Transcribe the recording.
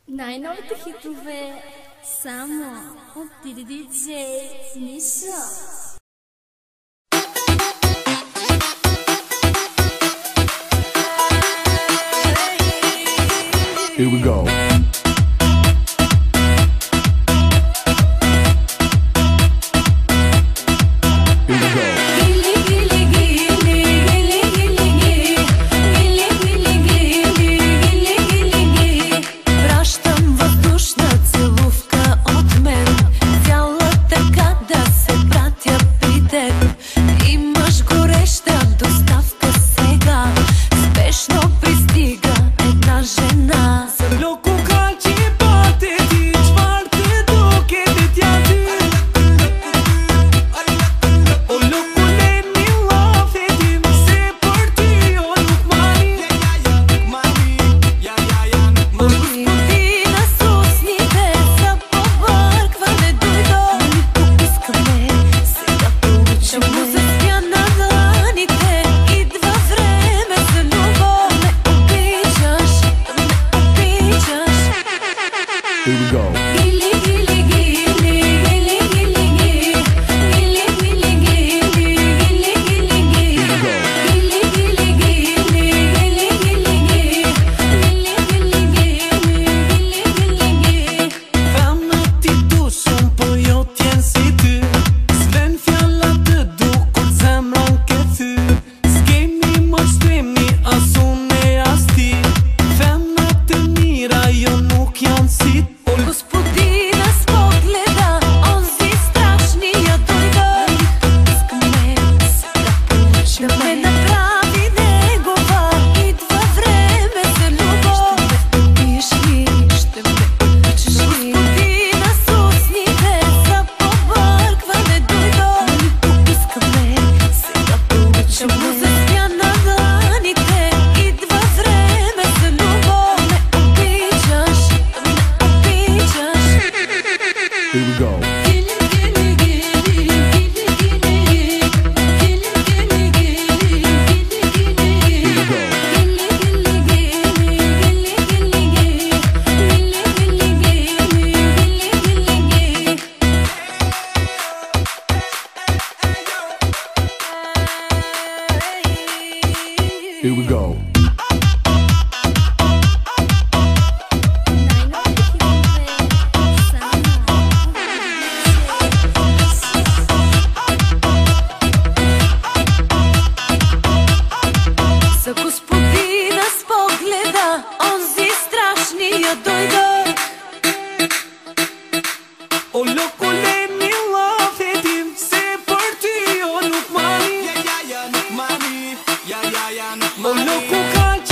Най-новите хитове само от DJ Nisha. Here we go. Here we go. Here we go. За господина с погледа, онзи страшния дойде. O locule mi love edim se për ty, o nuk mani, ja, nuk mani, ja, nuk mani. O loku ka